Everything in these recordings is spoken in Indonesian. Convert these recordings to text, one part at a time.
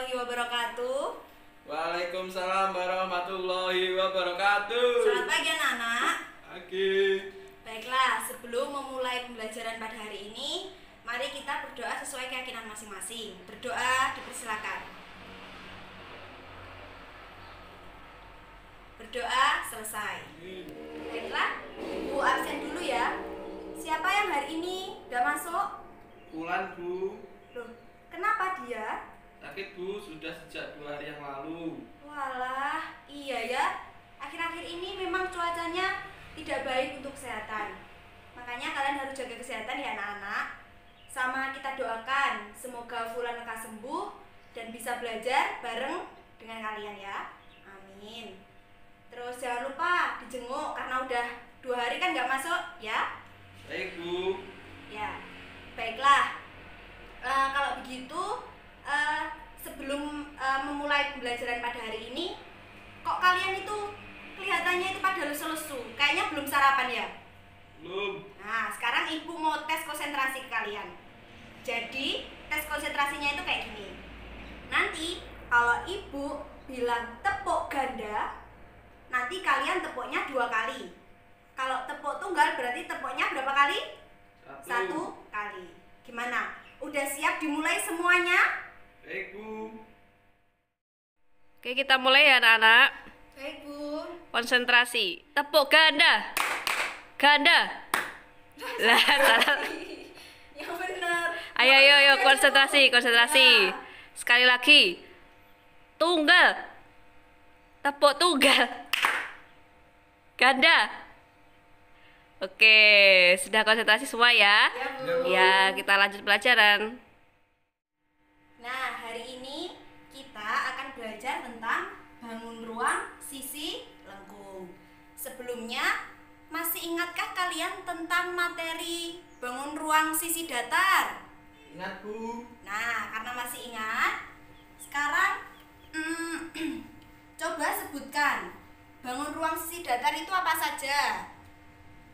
warahmatullahi wabarakatuh. Waalaikumsalam warahmatullahi wabarakatuh. Selamat pagi anak-anak. Pagi. Baiklah, sebelum memulai pembelajaran pada hari ini, mari kita berdoa sesuai keyakinan masing-masing. Berdoa dipersilakan. Berdoa selesai. Baiklah, Ibu absen dulu ya. Siapa yang hari ini gak masuk? Ulan, Bu. Loh, kenapa dia? Sakit, Bu, sudah sejak 2 hari yang lalu. Walah, iya ya. Akhir-akhir ini memang cuacanya tidak baik untuk kesehatan. Makanya kalian harus jaga kesehatan ya anak-anak. Sama kita doakan semoga Fulan lekas sembuh dan bisa belajar bareng dengan kalian ya. Amin. Terus jangan lupa dijenguk karena udah 2 hari kan nggak masuk ya. Baik, Bu. Ya, baiklah. Kalau begitu, sebelum memulai pembelajaran pada hari ini, kok kalian itu kelihatannya itu pada lesu-lesu, kayaknya belum sarapan ya? Belum. Nah, sekarang Ibu mau tes konsentrasi ke kalian. Jadi, tes konsentrasinya itu kayak gini. Nanti, kalau Ibu bilang tepuk ganda, nanti kalian tepuknya 2 kali. Kalau tepuk tunggal berarti tepuknya berapa kali? 1 kali. Gimana? Udah siap dimulai semuanya? Baik, Bu. Oke, kita mulai ya anak-anak. Baik, Bu. Konsentrasi. Tepuk ganda. Ganda. Lah, salah. Yang benar. Ayo, konsentrasi. Sekali lagi. Tunggal. Tepuk tunggal. Ganda. Oke, sudah konsentrasi semua ya? Ya, Bu. Ya, kita lanjut pelajaran. Nah, hari ini kita akan belajar tentang bangun ruang sisi lengkung. Sebelumnya, masih ingatkah kalian tentang materi bangun ruang sisi datar? Ingat, Bu. Nah, karena masih ingat, sekarang coba sebutkan bangun ruang sisi datar itu apa saja?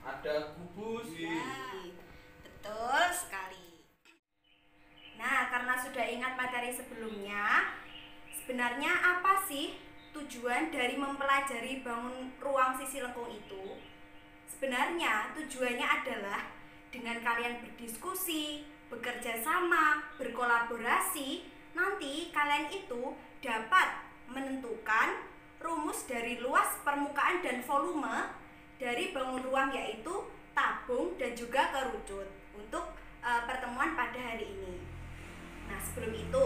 Ada kubus. Ya, betul sekali. Nah, karena sudah ingat materi sebelumnya, sebenarnya apa sih tujuan dari mempelajari bangun ruang sisi lengkung itu? Sebenarnya tujuannya adalah dengan kalian berdiskusi, bekerja sama, berkolaborasi, nanti kalian itu dapat menentukan rumus dari luas permukaan dan volume dari bangun ruang, yaitu tabung dan juga kerucut untuk pertemuan pada hari ini. Nah, sebelum itu,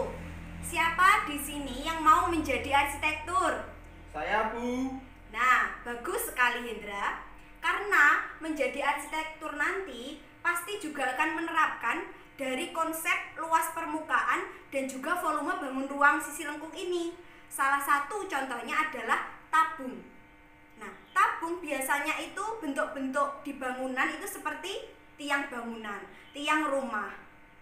siapa di sini yang mau menjadi arsitektur? Saya, Bu. Nah, bagus sekali Hendra. Karena menjadi arsitektur nanti pasti juga akan menerapkan dari konsep luas permukaan dan juga volume bangun ruang sisi lengkung ini. Salah satu contohnya adalah tabung. Nah, tabung biasanya itu bentuk-bentuk di bangunan itu seperti tiang bangunan, tiang rumah.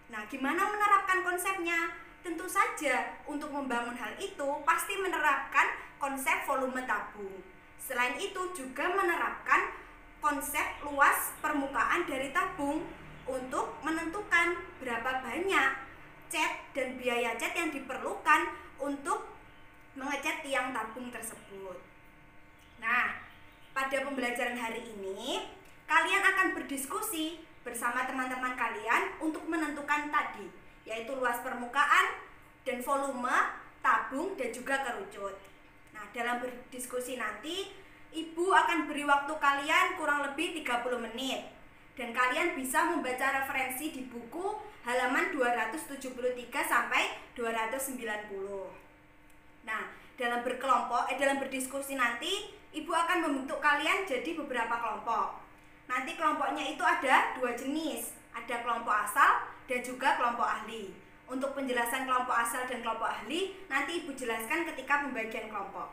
Nah, gimana menerapkan konsepnya? Tentu saja untuk membangun hal itu pasti menerapkan konsep volume tabung. Selain itu juga menerapkan konsep luas permukaan dari tabung untuk menentukan berapa banyak cat dan biaya cat yang diperlukan untuk mengecat tiang tabung tersebut. Nah, pada pembelajaran hari ini, kalian akan berdiskusi bersama teman-teman kalian untuk menentukan tadi, yaitu luas permukaan dan volume tabung dan juga kerucut. Nah, dalam berdiskusi nanti, Ibu akan beri waktu kalian kurang lebih 30 menit. Dan kalian bisa membaca referensi di buku halaman 273 sampai 290. Nah, dalam berdiskusi nanti, Ibu akan membentuk kalian jadi beberapa kelompok. Nanti kelompoknya itu ada 2 jenis, ada kelompok asal dan juga kelompok ahli. Untuk penjelasan kelompok asal dan kelompok ahli, nanti Ibu jelaskan ketika pembagian kelompok.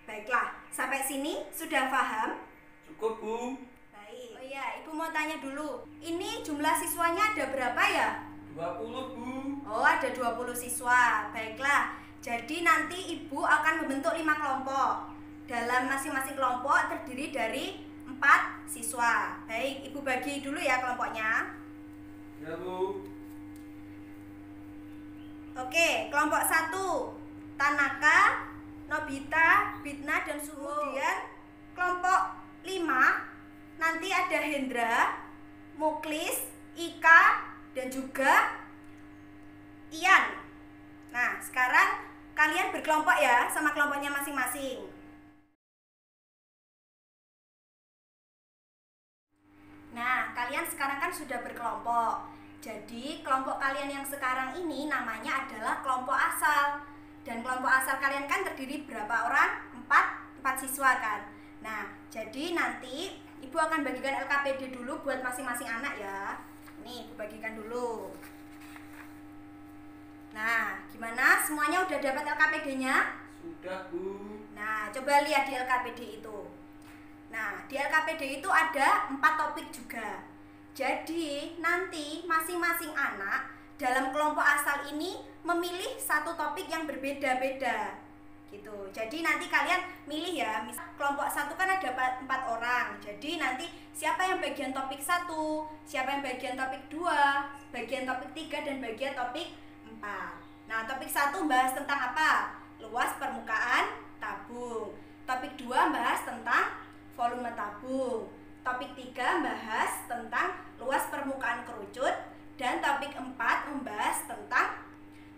Baiklah, sampai sini sudah paham? Cukup, Bu. Baik. Oh iya, Ibu mau tanya dulu. Ini jumlah siswanya ada berapa ya? 20, Bu. Oh, ada 20 siswa. Baiklah. Jadi nanti Ibu akan membentuk 5 kelompok. Dalam masing-masing kelompok terdiri dari 4 siswa. Baik, Ibu bagi dulu ya kelompoknya. Ya, Bu. Oke, kelompok 1. Tanaka, Nobita, Bitna, dan kemudian kelompok 5 nanti ada Hendra, Muklis, Ika, dan juga Ian. Nah, sekarang kalian berkelompok ya sama kelompoknya masing-masing. Nah, kalian sekarang kan sudah berkelompok. Jadi, kelompok kalian yang sekarang ini namanya adalah kelompok asal. Dan kelompok asal kalian kan terdiri berapa orang? 4 siswa kan. Nah, jadi nanti Ibu akan bagikan LKPD dulu buat masing-masing anak ya. Nih, Ibu bagikan dulu. Nah, gimana? Semuanya udah dapat LKPD-nya? Sudah, Bu. Nah, coba lihat di LKPD itu. Nah, di LKPD itu ada 4 topik juga. Jadi, nanti masing-masing anak dalam kelompok asal ini memilih satu topik yang berbeda-beda. Gitu. Jadi nanti kalian milih ya. Misal kelompok 1 kan ada 4 orang. Jadi nanti siapa yang bagian topik 1, siapa yang bagian topik 2, bagian topik 3, dan bagian topik 4. Nah, topik 1 bahas tentang apa? Luas permukaan tabung. Topik 2 bahas tentang volume tabung. Topik 3 bahas tentang luas permukaan kerucut, dan topik 4 membahas tentang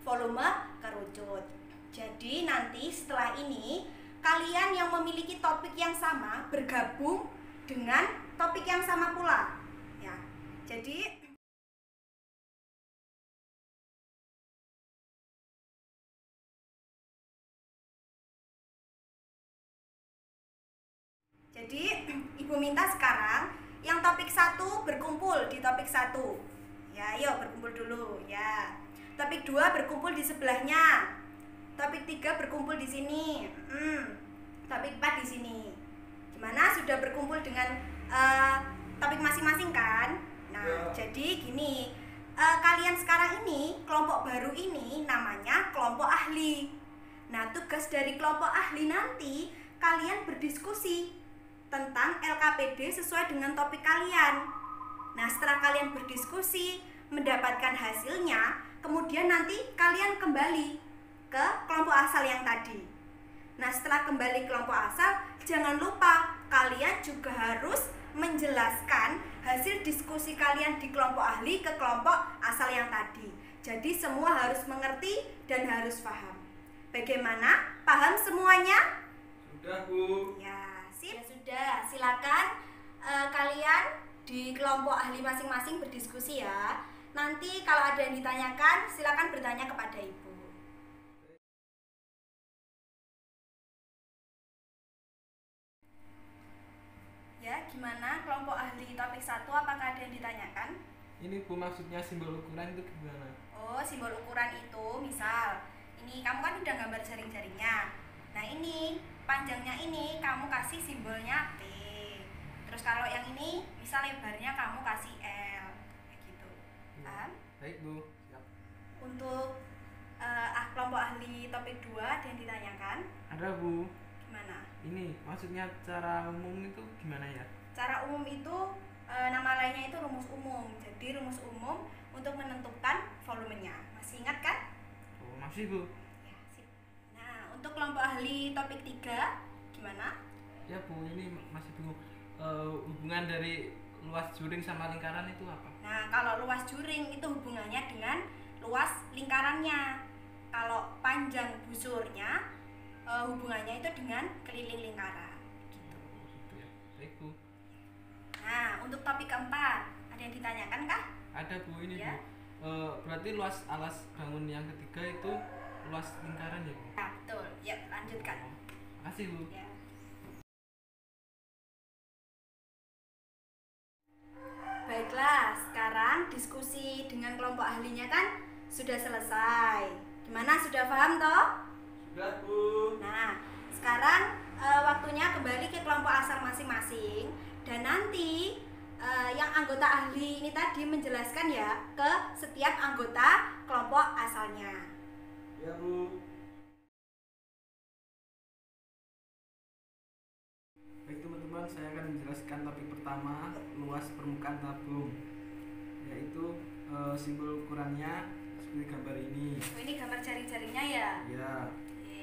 volume kerucut. Jadi nanti setelah ini kalian yang memiliki topik yang sama bergabung dengan topik yang sama pula. Ya. Jadi Ibu minta sekarang yang topik 1 berkumpul di topik 1. Ya, ayo berkumpul dulu ya. Topik 2 berkumpul di sebelahnya. Topik 3 berkumpul di sini. Topik 4 di sini. Gimana? Sudah berkumpul dengan topik masing-masing kan? Nah, ya. Jadi gini, kalian sekarang ini kelompok baru ini namanya kelompok ahli. Nah, tugas dari kelompok ahli nanti kalian berdiskusi tentang LKPD sesuai dengan topik kalian. Nah, setelah kalian berdiskusi, mendapatkan hasilnya, kemudian nanti kalian kembali ke kelompok asal yang tadi. Nah, setelah kembali kelompok asal, jangan lupa kalian juga harus menjelaskan hasil diskusi kalian di kelompok ahli ke kelompok asal yang tadi. Jadi semua harus mengerti dan harus paham. Bagaimana? Paham semuanya? Sudah, Bu. Ya, sip. Ya sudah, silakan kalian di kelompok ahli masing-masing berdiskusi ya. Nanti kalau ada yang ditanyakan, silakan bertanya kepada Ibu. Ya, gimana kelompok ahli topik 1, apakah ada yang ditanyakan? Ini, Bu, maksudnya simbol ukuran itu gimana? Oh, simbol ukuran itu misal ini kamu kan udah gambar jaring-jaringnya. Nah, ini panjangnya ini kamu kasih simbolnya T. Terus kalau yang ini misal lebarnya kamu kasih L kayak gitu. Paham? Baik, Bu. Siap. Untuk kelompok ahli topik 2 ada yang ditanyakan? Ada, Bu. Gimana? Ini maksudnya cara umum itu gimana ya? Cara umum itu nama lainnya itu rumus umum. Jadi rumus umum untuk menentukan volumenya. Masih ingat kan? Oh, masih, Bu. Ya, sip. Nah, untuk kelompok ahli topik 3 gimana? Ya, Bu, ini masih bingung. Hubungan dari luas juring sama lingkaran itu apa? Nah, kalau luas juring itu hubungannya dengan luas lingkarannya. Kalau panjang busurnya hubungannya itu dengan keliling lingkaran. Gitu. Oh, gitu ya. Baik, Bu. Nah, untuk topik keempat ada yang ditanyakan kah? Ada, Bu, ini, Ya. Bu. Berarti luas alas bangun yang ketiga itu luas lingkaran ya, Bu? Ya, betul. Ya, lanjutkan. Oh, makasih, Bu. Ya. Baiklah, sekarang diskusi dengan kelompok ahlinya kan sudah selesai. Gimana, sudah paham toh? Sudah, Bu. Nah, sekarang waktunya kembali ke kelompok asal masing-masing. Dan nanti yang anggota ahli ini tadi menjelaskan ya ke setiap anggota kelompok asalnya. Ya, Bu. Baik, teman-teman, saya akan menjelaskan topik pertama, luas permukaan tabung, yaitu simbol ukurannya seperti gambar ini. Oh, ini gambar jaring-jaringnya ya? Ya, Oke.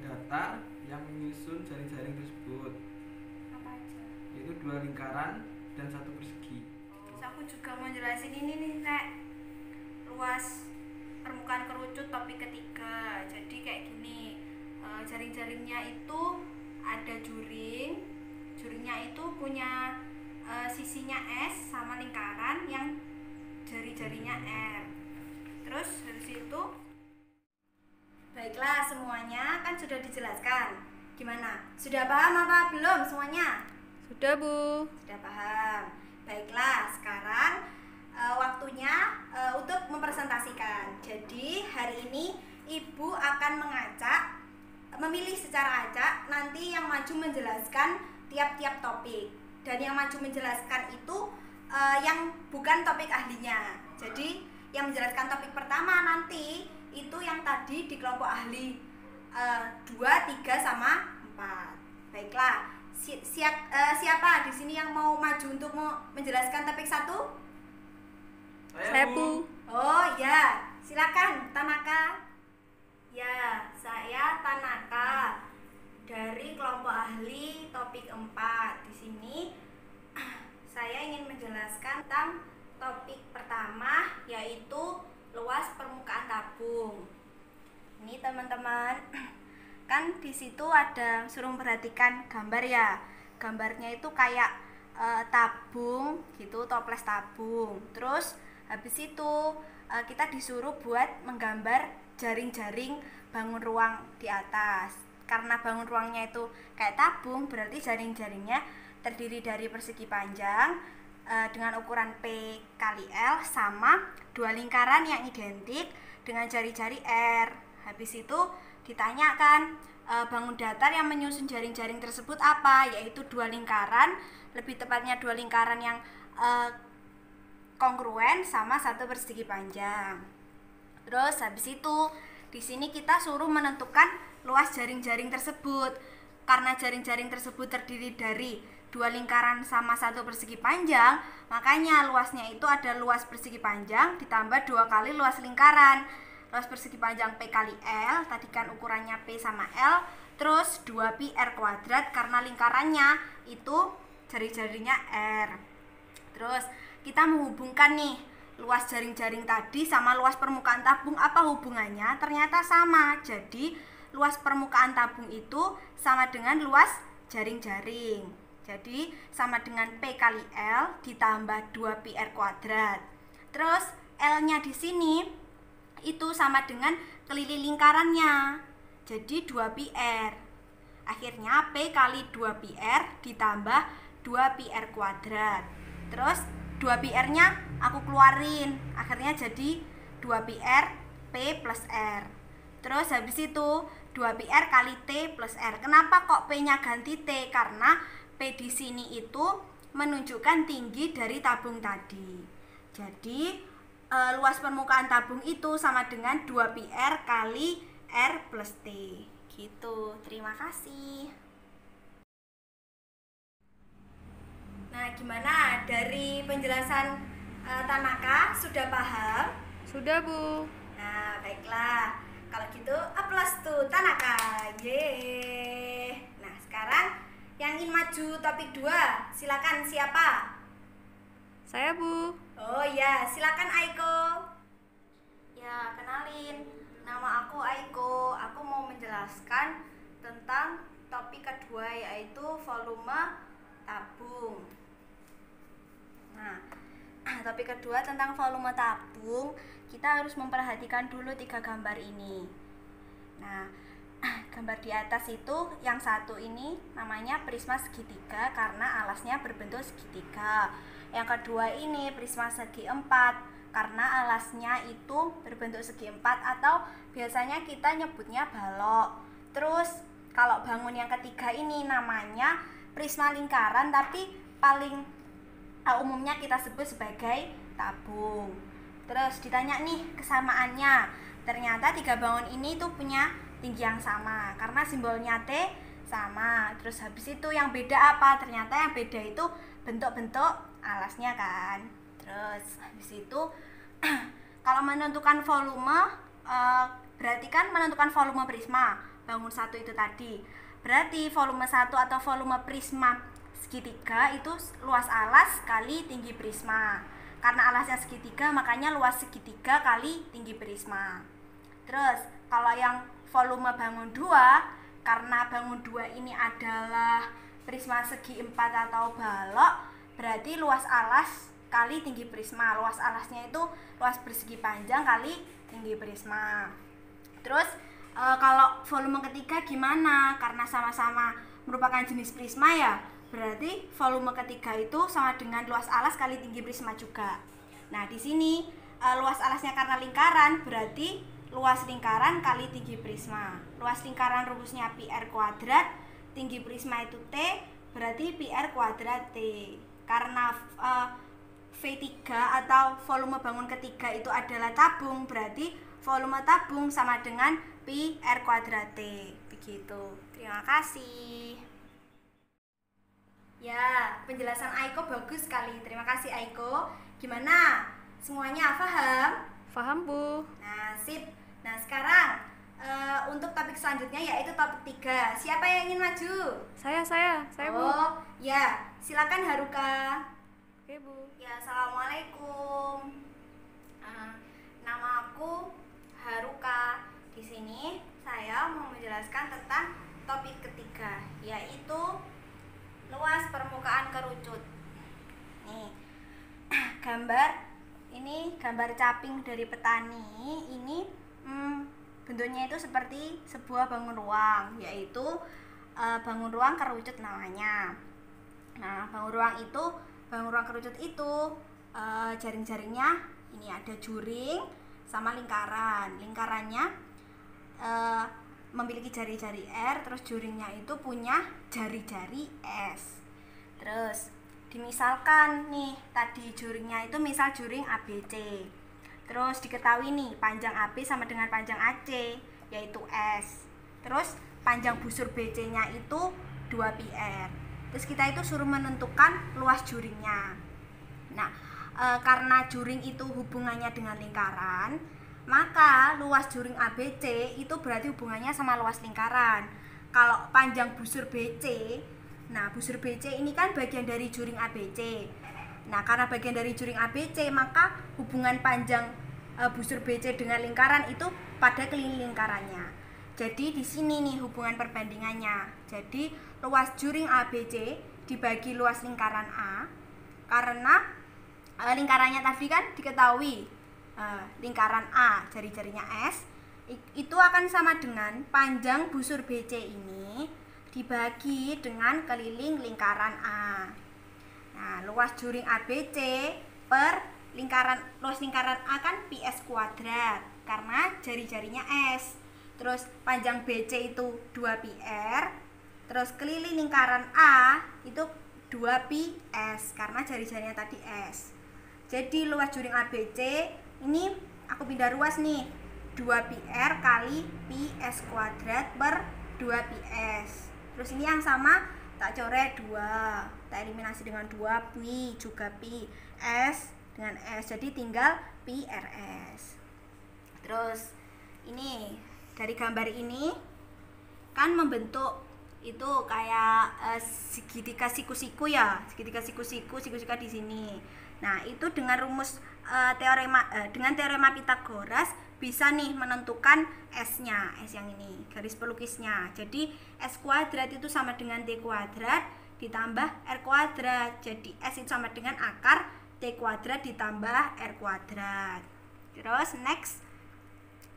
datar yang menyusun jaring-jaring tersebut, Apa aja? yaitu 2 lingkaran dan 1 persegi. Terus aku juga mau jelasin ini nih, Rek. Luas permukaan kerucut topik ketiga. Jadi kayak gini, jaring-jaringnya itu ada juring. Juringnya itu punya sisinya S sama lingkaran yang jari-jarinya R. Terus dari situ, baiklah, semuanya kan sudah dijelaskan. Gimana? Sudah paham apa belum semuanya? Sudah, Bu. Sudah paham. Baiklah, sekarang waktunya untuk mempresentasikan. Jadi hari ini Ibu akan memilih secara acak nanti yang maju menjelaskan tiap-tiap topik. Dan yang maju menjelaskan itu yang bukan topik ahlinya. Jadi yang menjelaskan topik pertama nanti itu yang tadi di kelompok ahli 2, 3, sama 4. Baiklah, siapa di sini yang mau maju untuk menjelaskan topik 1? Saya, Bu. Oh ya, silakan Tanaka. Ya, saya Tanaka dari kelompok ahli topik 4. Di sini saya ingin menjelaskan tentang topik pertama, yaitu luas permukaan tabung. Ini teman-teman, kan di situ ada, suruh perhatikan gambar ya. Gambarnya itu kayak tabung gitu, toples tabung. Terus habis itu kita disuruh buat menggambar jaring-jaring bangun ruang di atas. Karena bangun ruangnya itu kayak tabung, berarti jaring-jaringnya terdiri dari persegi panjang dengan ukuran P kali L sama 2 lingkaran yang identik dengan jari-jari R. Habis itu ditanyakan bangun datar yang menyusun jaring-jaring tersebut apa, yaitu 2 lingkaran, lebih tepatnya 2 lingkaran yang kongruen sama 1 persegi panjang. Terus habis itu di sini kita suruh menentukan luas jaring-jaring tersebut. Karena jaring-jaring tersebut terdiri dari 2 lingkaran sama 1 persegi panjang, makanya luasnya itu ada luas persegi panjang ditambah 2 kali luas lingkaran. Luas persegi panjang P kali L, tadi kan ukurannya P sama L, terus 2pi R kuadrat karena lingkarannya itu jari-jarinya R. Terus kita menghubungkan nih luas jaring-jaring tadi sama luas permukaan tabung, apa hubungannya? Ternyata sama. Jadi luas permukaan tabung itu sama dengan luas jaring-jaring. Jadi sama dengan P kali L ditambah 2pi R kuadrat. Terus L-nya di sini itu sama dengan keliling lingkarannya. Jadi 2pi R. Akhirnya P kali 2pi R ditambah 2pi R kuadrat. Terus 2pi R-nya aku keluarin. Akhirnya jadi 2pi R P plus R. Terus habis itu 2pi R kali T plus R. Kenapa kok P-nya ganti T? Karena P di sini itu menunjukkan tinggi dari tabung tadi. Jadi luas permukaan tabung itu sama dengan 2pi R kali R plus T. Gitu. Terima kasih. Nah, gimana dari penjelasan Tanaka? Sudah paham? Sudah, Bu. Nah, baiklah. Kalau gitu, aplaus tuh Tanaka. Yeay. Nah, sekarang yang ingin maju topik 2, silakan siapa? Saya, Bu. Oh ya, silakan Aiko. Ya, kenalin. Nama aku Aiko. Aku mau menjelaskan tentang topik kedua, yaitu volume tabung. Nah, topik kedua tentang volume tabung, kita harus memperhatikan dulu 3 gambar ini. Nah, gambar di atas itu yang satu ini namanya prisma segitiga karena alasnya berbentuk segitiga. Yang kedua ini prisma segi 4 karena alasnya itu berbentuk segi 4 atau biasanya kita nyebutnya balok. Terus kalau bangun yang ketiga ini namanya prisma lingkaran tapi paling umumnya kita sebut sebagai tabung. Terus ditanya nih kesamaannya. Ternyata 3 bangun ini tuh punya tinggi yang sama karena simbolnya T sama. Terus habis itu yang beda apa? Ternyata yang beda itu bentuk-bentuk alasnya kan. Terus habis itu kalau menentukan volume berarti kan menentukan volume prisma. bangun satu itu tadi. Berarti volume 1 atau volume prisma segitiga itu luas alas kali tinggi prisma. Karena alasnya segitiga, makanya luas segitiga kali tinggi prisma. Terus kalau yang volume bangun 2, karena bangun 2 ini adalah prisma segi 4 atau balok, berarti luas alas kali tinggi prisma. Luas alasnya itu luas persegi panjang kali tinggi prisma. Terus kalau volume ketiga gimana? Karena sama-sama merupakan jenis prisma ya, berarti volume ketiga itu sama dengan luas alas kali tinggi prisma juga. Nah, di sini luas alasnya karena lingkaran, berarti luas lingkaran kali tinggi prisma. Luas lingkaran rumusnya pi r kuadrat, tinggi prisma itu T, berarti pi r kuadrat T. Karena V3 atau volume bangun ketiga itu adalah tabung, berarti volume tabung sama dengan pi r kuadrat T. Begitu. Terima kasih. Ya, penjelasan Aiko bagus sekali. Terima kasih Aiko. Gimana? Semuanya paham? Paham, Bu. Nah, sip. Nah, sekarang untuk topik selanjutnya yaitu topik 3. Siapa yang ingin maju? Saya, Bu. Oh, ya. Silakan Haruka. Oke, Bu. Ya, assalamualaikum. Nama aku Haruka. Di sini saya mau menjelaskan tentang topik ketiga, yaitu luas permukaan kerucut. Nih, ini gambar caping dari petani. Ini bentuknya itu seperti sebuah bangun ruang, yaitu bangun ruang kerucut namanya. Nah, bangun ruang kerucut itu jaring-jaringnya ini ada juring sama lingkaran. Lingkarannya memiliki jari-jari R, terus juringnya itu punya jari-jari S. Terus dimisalkan nih, tadi juringnya itu misal juring ABC. Terus diketahui nih panjang AB sama dengan panjang AC, yaitu S. Terus panjang busur BC-nya itu 2πr. Terus kita itu suruh menentukan luas juringnya. Nah, karena juring itu hubungannya dengan lingkaran, maka luas juring ABC itu berarti hubungannya sama luas lingkaran. Kalau panjang busur BC, nah busur BC ini kan bagian dari juring ABC. Nah, karena bagian dari juring ABC, maka hubungan panjang busur BC dengan lingkaran itu pada keliling lingkarannya. Jadi di sini nih hubungan perbandingannya. Jadi luas juring ABC dibagi luas lingkaran A, karena lingkarannya tadi kan diketahui lingkaran A jari-jarinya S itu akan sama dengan panjang busur BC ini dibagi dengan keliling lingkaran A. Nah, luas juring ABC per luas lingkaran A kan PS kuadrat karena jari-jarinya S. Terus panjang BC itu 2πr. Terus keliling lingkaran A itu 2πs karena jari-jarinya tadi S. Jadi luas juring ABC ini aku pindah ruas nih, 2πr kali ps kuadrat per 2ps. Terus ini yang sama tak coret 2, tak eliminasi dengan 2, pi juga pi, s dengan s, jadi tinggal pi rs. Terus ini dari gambar ini kan membentuk itu kayak segitiga siku-siku ya, segitiga siku-siku di sini. Nah, itu dengan rumus dengan teorema Pythagoras bisa nih menentukan S-nya, S yang ini, garis pelukisnya. Jadi S kuadrat itu sama dengan T kuadrat ditambah R kuadrat. Jadi S itu sama dengan akar T kuadrat ditambah R kuadrat. Terus next,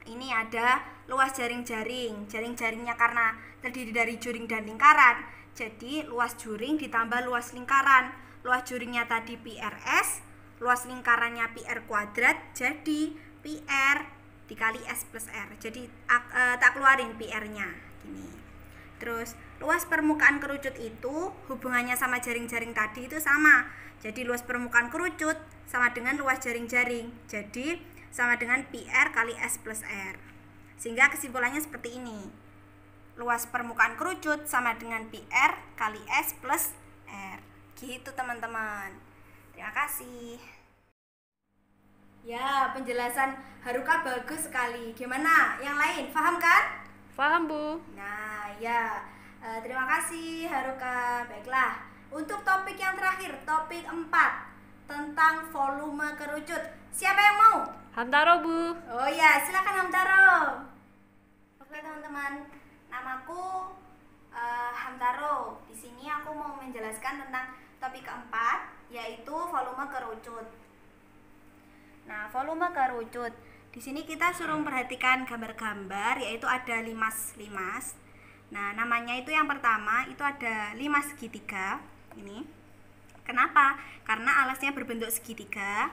ini ada luas jaring-jaring. Jaring-jaringnya karena terdiri dari juring dan lingkaran, jadi luas juring ditambah luas lingkaran. Luas juringnya tadi PRS, luas lingkarannya PR kuadrat, jadi PR dikali S plus R. Jadi tak keluarin PR-nya gini. Terus luas permukaan kerucut itu hubungannya sama jaring-jaring tadi itu sama. Jadi luas permukaan kerucut sama dengan luas jaring-jaring. Jadi sama dengan PR kali S plus R. Sehingga kesimpulannya seperti ini. Luas permukaan kerucut sama dengan PR kali S plus R. Gitu teman-teman. Terima kasih. Ya, penjelasan Haruka bagus sekali. Gimana? Yang lain paham kan? Paham, Bu. Nah, ya. Terima kasih Haruka. Baiklah, untuk topik yang terakhir, topik 4 tentang volume kerucut. Siapa yang mau? Hamtaro, Bu. Oh ya, silakan Hamtaro. Oke teman-teman, namaku Hamtaro. Di sini aku mau menjelaskan tentang topik keempat, yaitu volume kerucut. Nah, volume kerucut. Di sini kita suruh perhatikan gambar-gambar, yaitu ada limas-limas. Nah, namanya itu yang pertama itu ada limas segitiga. Ini. Kenapa? Karena alasnya berbentuk segitiga.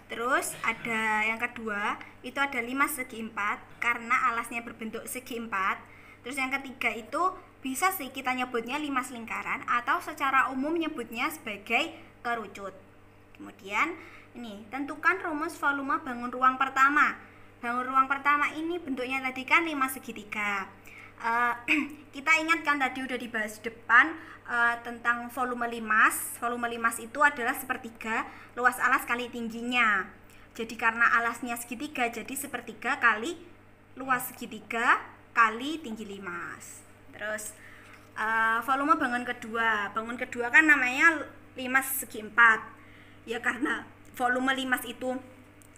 Terus ada yang kedua itu ada limas segi empat karena alasnya berbentuk segi empat. Terus yang ketiga itu bisa sih kita nyebutnya limas lingkaran atau secara umum nyebutnya sebagai kerucut. Kemudian ini tentukan rumus volume bangun ruang pertama. Bangun ruang pertama ini bentuknya tadi kan limas segitiga. Kita ingatkan tadi udah dibahas depan tentang volume limas. Volume limas itu adalah sepertiga luas alas kali tingginya. Jadi karena alasnya segitiga, jadi sepertiga kali luas segitiga kali tinggi limas. Terus volume bangun kedua. Bangun kedua kan namanya limas segi empat. Ya karena volume limas itu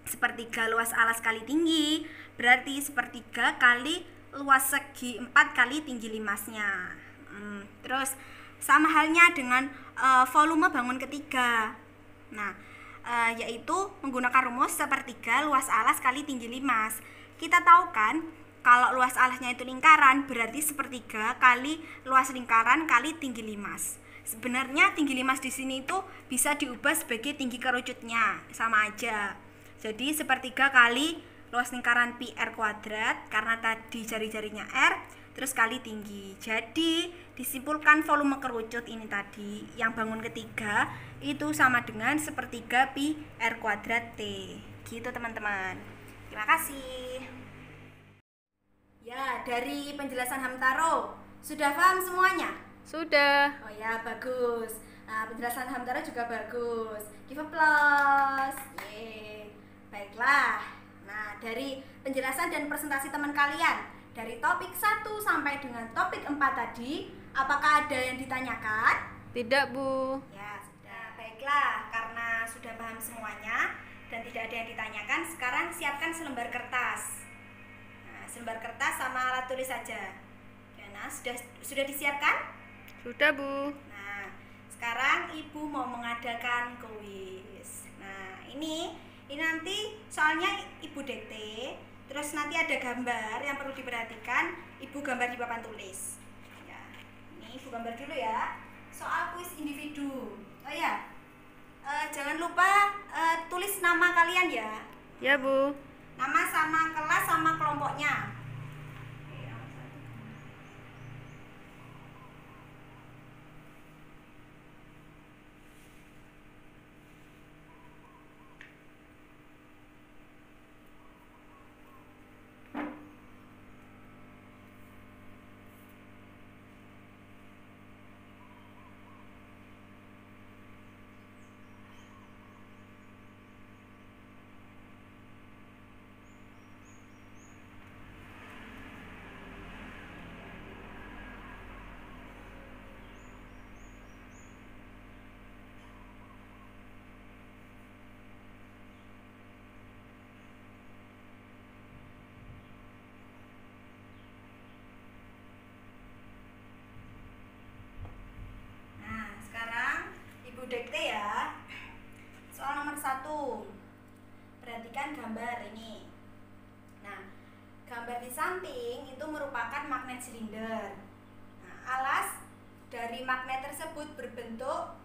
sepertiga luas alas kali tinggi, berarti sepertiga kali luas segi 4 kali tinggi limasnya. Terus sama halnya dengan volume bangun ketiga. Nah, yaitu menggunakan rumus sepertiga luas alas kali tinggi limas. Kita tahu kan kalau luas alasnya itu lingkaran, berarti sepertiga kali luas lingkaran kali tinggi limas. Sebenarnya tinggi limas di sini itu bisa diubah sebagai tinggi kerucutnya, sama aja. Jadi sepertiga kali luas lingkaran pi r kuadrat karena tadi jari-jarinya r terus kali tinggi. Jadi disimpulkan volume kerucut ini tadi yang bangun ketiga itu sama dengan sepertiga pi r kuadrat t. Gitu teman-teman. Terima kasih. Ya, dari penjelasan Hamtaro sudah paham semuanya? Sudah. Oh ya, bagus. Nah, penjelasan Hamtaro juga bagus. Give applause. Yeay. Baiklah. Nah, dari penjelasan dan presentasi teman kalian dari topik 1 sampai dengan topik 4 tadi, apakah ada yang ditanyakan? Tidak, Bu. Ya, sudah. Baiklah, karena sudah paham semuanya dan tidak ada yang ditanyakan, sekarang siapkan selembar kertas. Nah, selembar kertas sama alat tulis saja. Ya, nah, sudah disiapkan? Sudah, Bu. Nah, sekarang Ibu mau mengadakan kuis. Nah, ini nanti soalnya Ibu dikte, terus nanti ada gambar yang perlu diperhatikan. Ibu gambar di papan tulis. Ya, ini Ibu gambar dulu ya. Soal kuis individu. Oh ya, jangan lupa tulis nama kalian ya. Ya, Bu. Nama sama kelas sama kelompoknya. Dikte ya. Soal nomor 1. Perhatikan gambar ini. Nah, gambar di samping itu merupakan magnet silinder. Nah, alas dari magnet tersebut berbentuk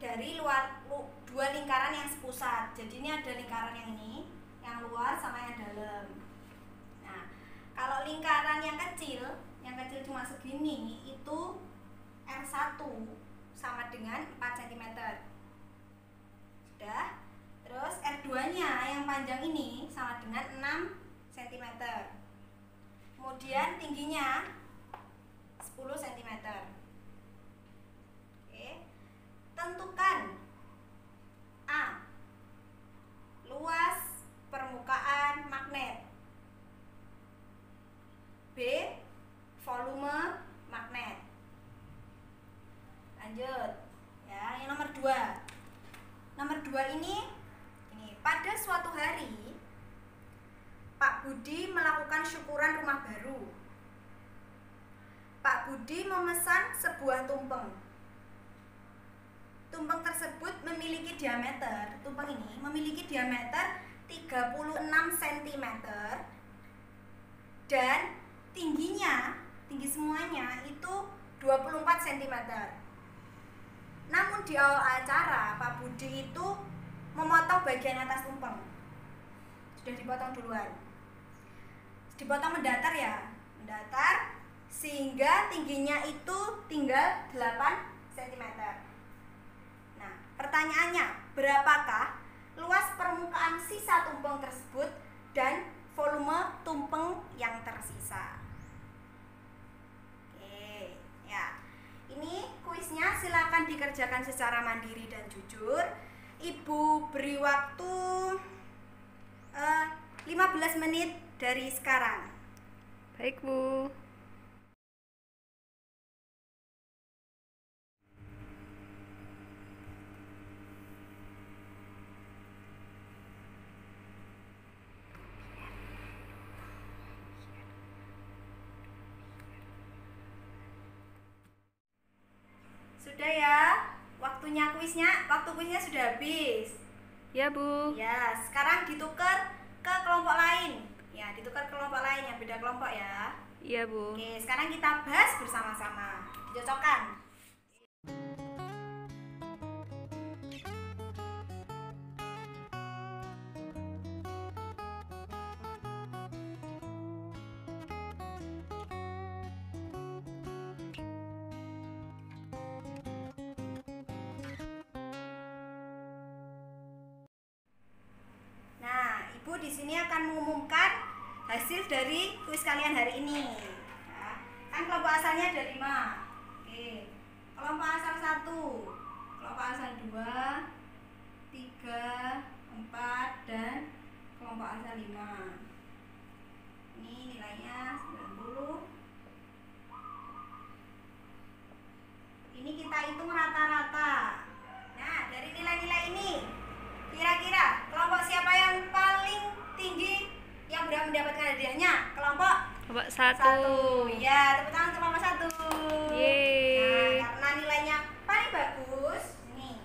dari dua lingkaran yang sepusat. Jadi ini ada lingkaran yang ini, yang luar sama yang dalam. Nah, kalau lingkaran yang kecil cuma segini itu R1 sama dengan 4 cm. Sudah. Terus R2-nya yang panjang ini sama dengan 6 cm. Kemudian tingginya 10 cm. Oke. Tentukan A. Luas permukaan magnet. B. syukuran rumah baru. Pak Budi memesan sebuah tumpeng. Tumpeng tersebut memiliki diameter, tumpeng ini memiliki diameter 36 cm dan tinggi semuanya itu 24 cm. Namun di awal acara Pak Budi itu memotong bagian atas tumpeng. Sudah dipotong duluan. Dipotong mendatar ya, mendatar sehingga tingginya itu tinggal 8 cm. Nah, pertanyaannya, berapakah luas permukaan sisa tumpeng tersebut dan volume tumpeng yang tersisa? Oke, ya. Ini kuisnya silakan dikerjakan secara mandiri dan jujur. Ibu beri waktu 15 menit dari sekarang. Baik, Bu. Sudah ya, waktu kuisnya sudah habis. Ya, Bu. Ya, sekarang ditukar ke kelompok lain. Ya, ditukar ke kelompok lain yang beda kelompok ya. Iya, Bu. Oke, sekarang kita bahas bersama-sama. Dicocokkan. Nah, Ibu di sini akan mengumumkan hasil dari kuis kalian hari ini. Ya, kan kelompok asalnya ada 5. Oke. Kelompok asal 1, kelompok asal 2, 3, 4 dan kelompok asal 5. Ini nilainya 90. Ini kita hitung rata-rata. Nah, dari nilai-nilai ini kira-kira kelompok siapa yang paling tinggi yang berhak mendapatkan hadiahnya? Kelompok Kelompok 1. 1. Ya, tepuk tangan untuk kelompok 1. Yeay. Nah, karena nilainya paling bagus, nih,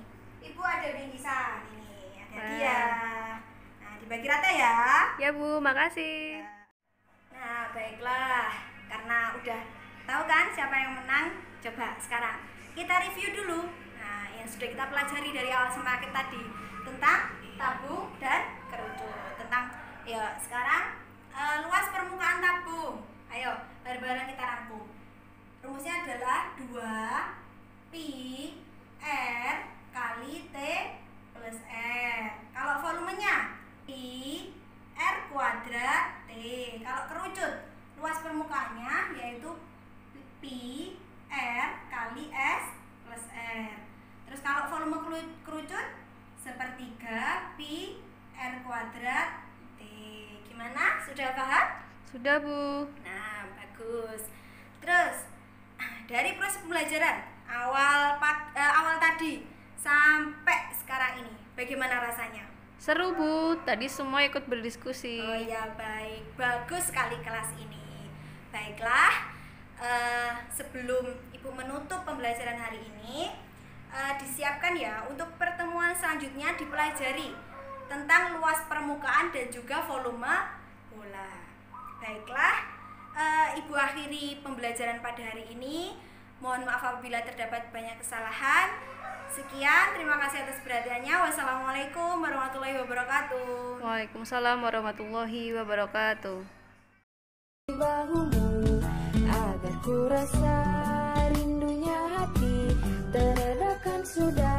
Ibu ada bingkisan ini, ada Wah. hadiah. Nah, dibagi rata ya. Ya, Bu. Makasih. Nah, baiklah. Karena udah tahu kan siapa yang menang, coba sekarang kita review dulu. Nah, yang sudah kita pelajari dari awal sampai akhir tadi tentang tabung dan kerucut. Sekarang luas permukaan tabung. Ayo, bareng-bareng kita rangkum. Rumusnya adalah 2 pi R kali T plus R. Kalau volumenya pi R kuadrat T. Kalau kerucut, luas permukaannya yaitu pi R kali S plus R. Terus kalau volume kerucut, sepertiga pi R kuadrat T. Gimana? Sudah paham? Sudah, Bu. Nah, bagus. Terus dari proses pembelajaran awal tadi sampai sekarang ini, bagaimana rasanya? Seru, Bu. Tadi semua ikut berdiskusi. Oh ya, baik. Bagus sekali kelas ini. Baiklah, sebelum Ibu menutup pembelajaran hari ini, disiapkan ya untuk pertemuan selanjutnya dipelajari tentang luas permukaan dan juga volume bola. Baiklah, Ibu akhiri pembelajaran pada hari ini. Mohon maaf apabila terdapat banyak kesalahan. Sekian, terima kasih atas perhatiannya. Wassalamualaikum warahmatullahi wabarakatuh. Waalaikumsalam warahmatullahi wabarakatuh. Di bahumu agar ku rasa rindunya hati, teredakan sudah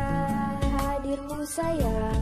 hadirmu sayang.